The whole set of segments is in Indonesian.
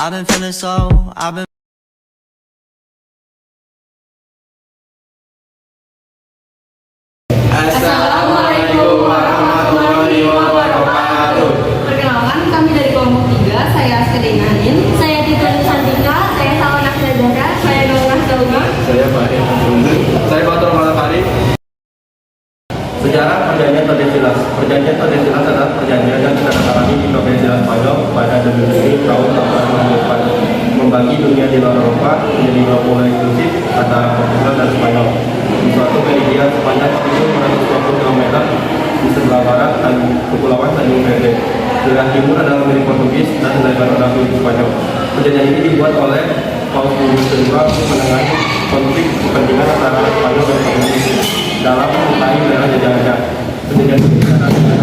I've been feeling so, I've been Assalamualaikum warahmatullahi wabarakatuh. Perkenalkan, kami dari kelompok 3, saya Askedenanin. Saya Tito Santika, saya Salona Sadara, Saya Nurah Salma. Saya Fahri Hamdun. Saya Batur Malakari. Sejarah Perjanjian Tordesillas. Perjanjian Tordesillas adalah perjanjian yang ditandatangani di Provinsi Spanyol pada 2 Juni tahun 1494, membagi dunia di luar Eropa menjadi 2 pulau eksklusif antara Portugal dan Spanyol di suatu meridian sepanjang 1.420 km di sebelah barat Kepulauan Tanjung Priok. Wilayah timur adalah milik Portugis dan sebelah barat adalah milik Spanyol. Perjanjian ini dibuat oleh Paus Julius II untuk menengahi konflik kepentingan antara Spanyol dan Portugis dalam mengenai wilayah jajahannya. Perjanjian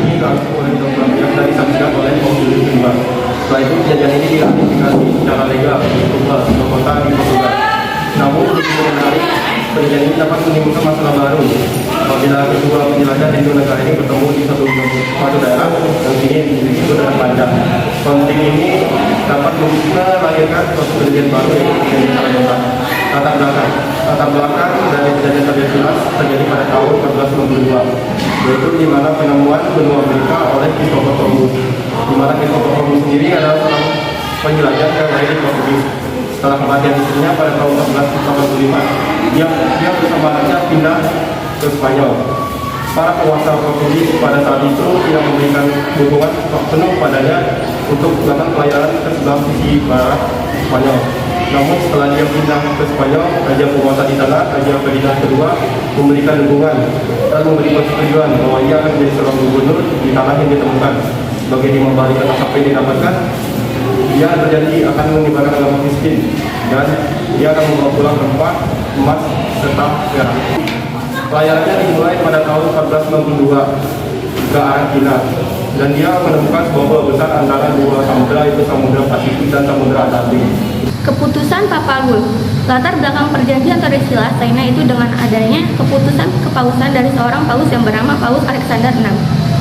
ini langsung oleh kedua belah pihak dan disaksikan oleh Paus Julius II. Setelah itu perjanjian ini diratifikasi secara legal di Setúbal, kota di Portugal. Namun begitu menarik, perjanjian ini dapat menimbulkan masalah baru apabila kedua penjelajah dari dua negara ini bertemu di suatu daerah yang kini disebut dengan Panjang. Konflik ini dapat melahirkan suatu perjanjian baru yang disarankan. Latar belakang dari perjanjian Tordesillas terjadi pada tahun 1492, yaitu di mana penemuan benua Amerika oleh Christopher Columbus. Di mana Christopher Columbus sendiri adalah seorang penjelajah yang dari Portugis. Setelah kematian istrinya pada tahun 1485, dia bersama anaknya pindah ke Spanyol. Para penguasa Portugis pada saat itu tidak memberikan dukungan penuh padanya untuk melakukan pelayaran ke sebelah sisi barat Spanyol. Namun setelah dia pindah ke Spanyol, Raja penguasa di sana, Raja Ferdinand II, memberikan dukungan dan memberi persetujuan bahwa ia akan menjadi seorang gubernur di tanah yang ditemukan. Sebagai mengembalikan apa yang didapatkan, dia berjanji akan menyebarkan agama Kristen dan dia akan membawa pulang rempah, emas, serta perak. Pelayarannya dimulai pada tahun 1492 ke arah Cina, dan dia menemukan sebuah pulau besar antara dua samudra, yaitu Samudra Pasifik dan Samudra Atlantik. Keputusan Papal Bull. Latar belakang perjanjian Tordesillas China itu dengan adanya keputusan kepausan dari seorang paus yang bernama Paus Alexander VI.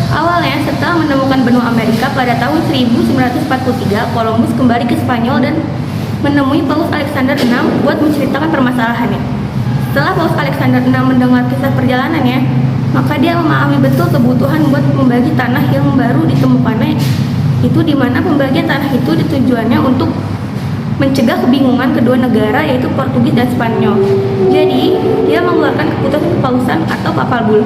Awalnya, setelah menemukan benua Amerika pada tahun 1943, Columbus kembali ke Spanyol dan menemui Paus Alexander VI buat menceritakan permasalahannya. Setelah Paus Alexander VI mendengar kisah perjalanannya, maka dia memahami betul kebutuhan buat membagi tanah yang baru ditemukannya, itu di mana pembagian tanah itu ditujuannya untuk mencegah kebingungan kedua negara, yaitu Portugis dan Spanyol. Jadi, dia mengeluarkan keputusan kepausan atau Papal Bull.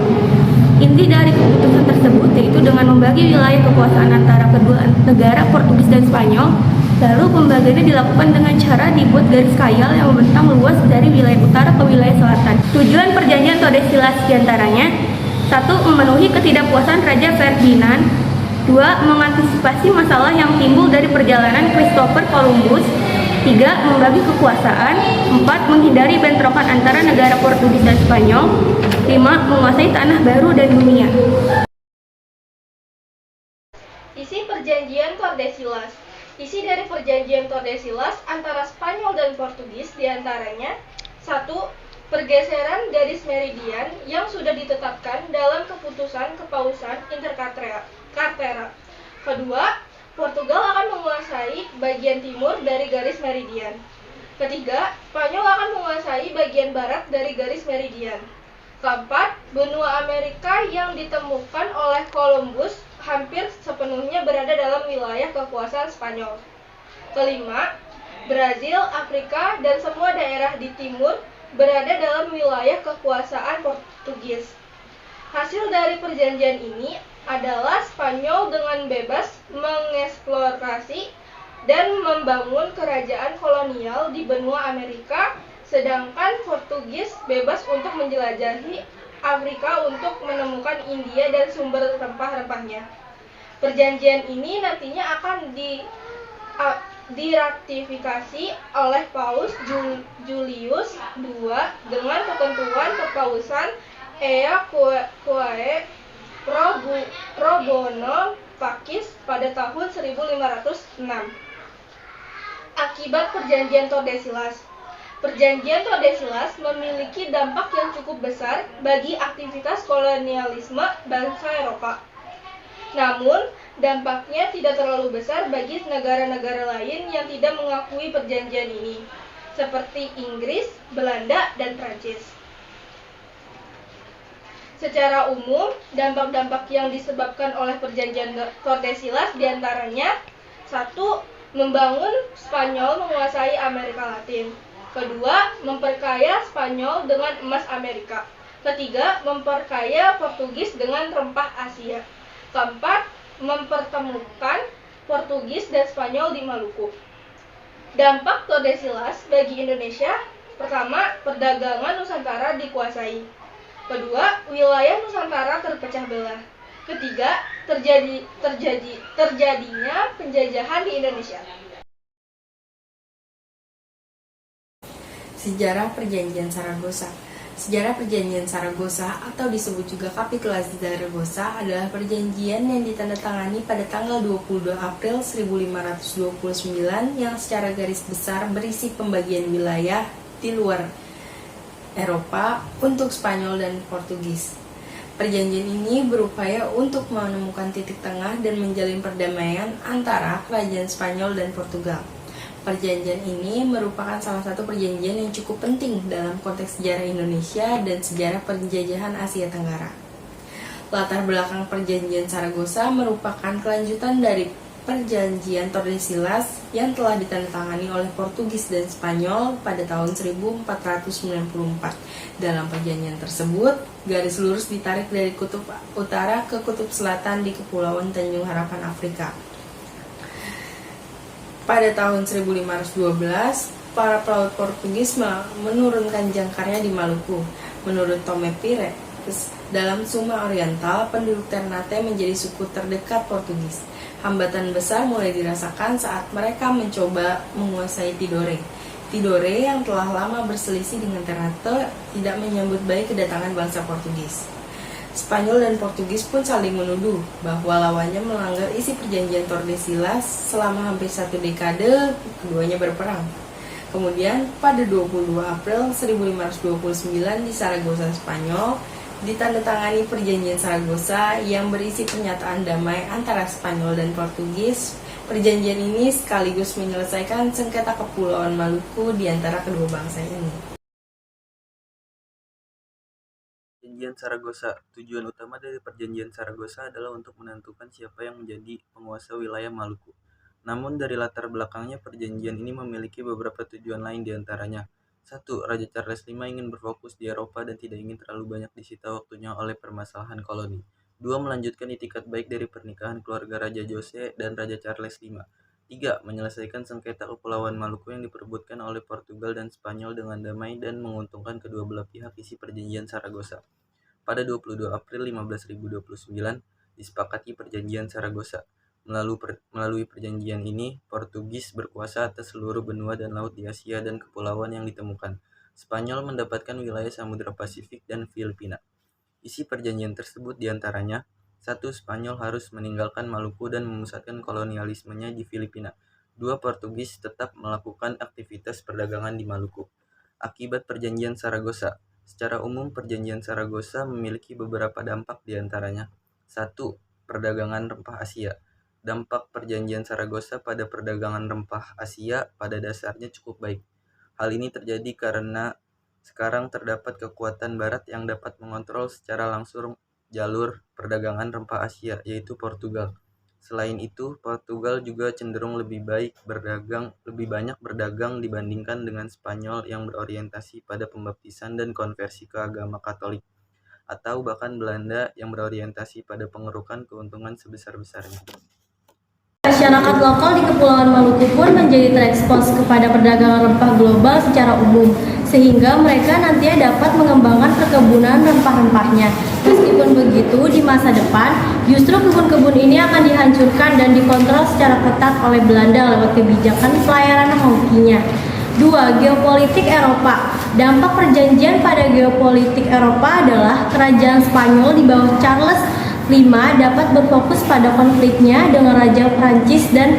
Inti dari keputusan tersebut yaitu dengan membagi wilayah kekuasaan antara kedua negara Portugis dan Spanyol. Lalu pembagiannya dilakukan dengan cara dibuat garis khayal yang membentang luas dari wilayah utara ke wilayah selatan. Tujuan perjanjian Tordesillas diantaranya: 1. Memenuhi ketidakpuasan Raja Ferdinand. 2. Mengantisipasi masalah yang timbul dari perjalanan Christopher Columbus. 3. Membagi kekuasaan. 4. Menghindari bentrokan antara negara Portugis dan Spanyol. 5. Menguasai tanah baru dan dunia. Isi Perjanjian Tordesillas. Isi dari Perjanjian Tordesillas antara Spanyol dan Portugis diantaranya: 1. Pergeseran garis meridian yang sudah ditetapkan dalam keputusan kepausan Intercartera. Kedua, Portugal akan menguasai bagian timur dari garis meridian. Ketiga, Spanyol akan menguasai bagian barat dari garis meridian. Keempat, benua Amerika yang ditemukan oleh Columbus hampir sepenuhnya berada dalam wilayah kekuasaan Spanyol. Kelima, Brazil, Afrika, dan semua daerah di timur berada dalam wilayah kekuasaan Portugis. Hasil dari perjanjian ini adalah Spanyol dengan bebas mengeksplorasi dan membangun kerajaan kolonial di benua Amerika, sedangkan Portugis bebas untuk menjelajahi Afrika untuk menemukan India dan sumber rempah-rempahnya. Perjanjian ini nantinya akan diratifikasi oleh Paus Julius II dengan ketentuan kepausan Ea Quae Pro Bono Pacis pada tahun 1506. Akibat Perjanjian Tordesillas. Perjanjian Tordesillas memiliki dampak yang cukup besar bagi aktivitas kolonialisme bangsa Eropa. Namun, dampaknya tidak terlalu besar bagi negara-negara lain yang tidak mengakui perjanjian ini, seperti Inggris, Belanda, dan Prancis. Secara umum, dampak-dampak yang disebabkan oleh perjanjian Tordesillas diantaranya: 1. Membangun Spanyol menguasai Amerika Latin. Kedua, memperkaya Spanyol dengan emas Amerika. Ketiga, memperkaya Portugis dengan rempah Asia. Keempat, mempertemukan Portugis dan Spanyol di Maluku. Dampak Tordesillas bagi Indonesia: pertama, perdagangan Nusantara dikuasai. Kedua, wilayah Nusantara terpecah belah. Ketiga, terjadinya penjajahan di Indonesia. Sejarah Perjanjian Saragossa. Sejarah Perjanjian Saragossa atau disebut juga Kapitulasi Zaragoza adalah perjanjian yang ditandatangani pada tanggal 22 April 1529 yang secara garis besar berisi pembagian wilayah di luar Eropa untuk Spanyol dan Portugis. Perjanjian ini berupaya untuk menemukan titik tengah dan menjalin perdamaian antara kerajaan Spanyol dan Portugal. Perjanjian ini merupakan salah satu perjanjian yang cukup penting dalam konteks sejarah Indonesia dan sejarah penjajahan Asia Tenggara. Latar belakang Perjanjian Saragossa merupakan kelanjutan dari Perjanjian Tordesillas yang telah ditandatangani oleh Portugis dan Spanyol pada tahun 1494. Dalam perjanjian tersebut, garis lurus ditarik dari kutub utara ke kutub selatan di Kepulauan Tanjung Harapan, Afrika. Pada tahun 1512, para pelaut Portugis menurunkan jangkarnya di Maluku. Menurut Tome Pires, dalam Suma Oriental, penduduk Ternate menjadi suku terdekat Portugis. Hambatan besar mulai dirasakan saat mereka mencoba menguasai Tidore. Tidore yang telah lama berselisih dengan Ternate tidak menyambut baik kedatangan bangsa Portugis. Spanyol dan Portugis pun saling menuduh bahwa lawannya melanggar isi perjanjian Tordesillas. Selama hampir satu dekade, keduanya berperang. Kemudian, pada 22 April 1529 di Saragossa, Spanyol, ditandatangani perjanjian Saragossa yang berisi pernyataan damai antara Spanyol dan Portugis. Perjanjian ini sekaligus menyelesaikan sengketa Kepulauan Maluku di antara kedua bangsa ini. Perjanjian Saragossa. Tujuan utama dari Perjanjian Saragossa adalah untuk menentukan siapa yang menjadi penguasa wilayah Maluku. Namun dari latar belakangnya perjanjian ini memiliki beberapa tujuan lain diantaranya. 1. Raja Charles V ingin berfokus di Eropa dan tidak ingin terlalu banyak disita waktunya oleh permasalahan koloni. 2. Melanjutkan itikat baik dari pernikahan keluarga Raja Jose dan Raja Charles V. 3. Menyelesaikan sengketa Kepulauan Maluku yang diperebutkan oleh Portugal dan Spanyol dengan damai dan menguntungkan kedua belah pihak. Isi Perjanjian Saragossa. Pada 22 April 1529, disepakati Perjanjian Saragossa. Melalui perjanjian ini, Portugis berkuasa atas seluruh benua dan laut di Asia dan kepulauan yang ditemukan. Spanyol mendapatkan wilayah Samudra Pasifik dan Filipina. Isi perjanjian tersebut diantaranya: 1. Spanyol harus meninggalkan Maluku dan memusatkan kolonialismenya di Filipina. 2. Portugis tetap melakukan aktivitas perdagangan di Maluku. Akibat Perjanjian Saragossa. Secara umum, Perjanjian Saragossa memiliki beberapa dampak diantaranya. 1. Perdagangan rempah Asia. Dampak Perjanjian Saragossa pada perdagangan rempah Asia pada dasarnya cukup baik. Hal ini terjadi karena sekarang terdapat kekuatan Barat yang dapat mengontrol secara langsung jalur perdagangan rempah Asia, yaitu Portugal. Selain itu, Portugal juga cenderung lebih banyak berdagang dibandingkan dengan Spanyol yang berorientasi pada pembaptisan dan konversi ke agama Katolik, atau bahkan Belanda yang berorientasi pada pengerukan keuntungan sebesar-besarnya. Masyarakat lokal di Kepulauan Maluku pun menjadi terekspos kepada perdagangan rempah global secara umum, sehingga mereka nantinya dapat mengembangkan perkebunan rempah-rempahnya. Meskipun begitu, di masa depan, justru kebun-kebun ini akan dihancurkan dan dikontrol secara ketat oleh Belanda lewat kebijakan pelayaran hokinya. 2. Geopolitik Eropa. Dampak perjanjian pada geopolitik Eropa adalah kerajaan Spanyol di bawah Charles V dapat berfokus pada konfliknya dengan Raja Prancis dan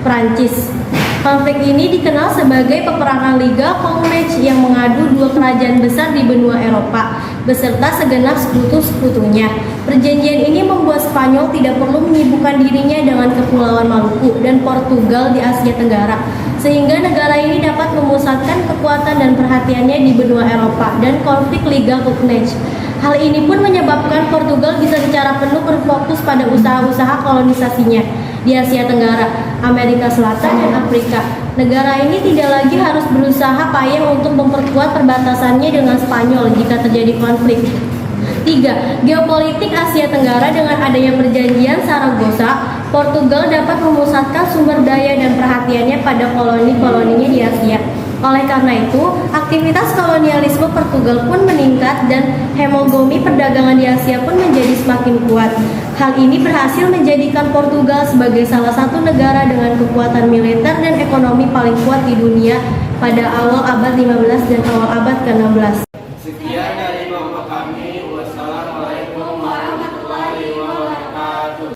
Prancis. Konflik ini dikenal sebagai peperangan Liga Comanche yang mengadu dua kerajaan besar di benua Eropa, beserta segenap sekutu-sekutunya. Perjanjian ini membuat Spanyol tidak perlu menyibukkan dirinya dengan Kepulauan Maluku dan Portugal di Asia Tenggara, sehingga negara ini dapat memusatkan kekuatan dan perhatiannya di benua Eropa dan konflik legal Copenhagen. Hal ini pun menyebabkan Portugal bisa secara penuh berfokus pada usaha-usaha kolonisasinya di Asia Tenggara, Amerika Selatan, dan Afrika. Negara ini tidak lagi harus berusaha payah untuk memperkuat perbatasannya dengan Spanyol jika terjadi konflik. 3. Geopolitik Asia Tenggara. Dengan adanya perjanjian Saragossa, Portugal dapat memusatkan sumber daya dan perhatiannya pada koloni-koloninya di Asia. Oleh karena itu, aktivitas kolonialisme Portugal pun meningkat dan hegemoni perdagangan di Asia pun menjadi semakin kuat. Hal ini berhasil menjadikan Portugal sebagai salah satu negara dengan kekuatan militer dan ekonomi paling kuat di dunia pada awal abad 15 dan awal abad ke-16.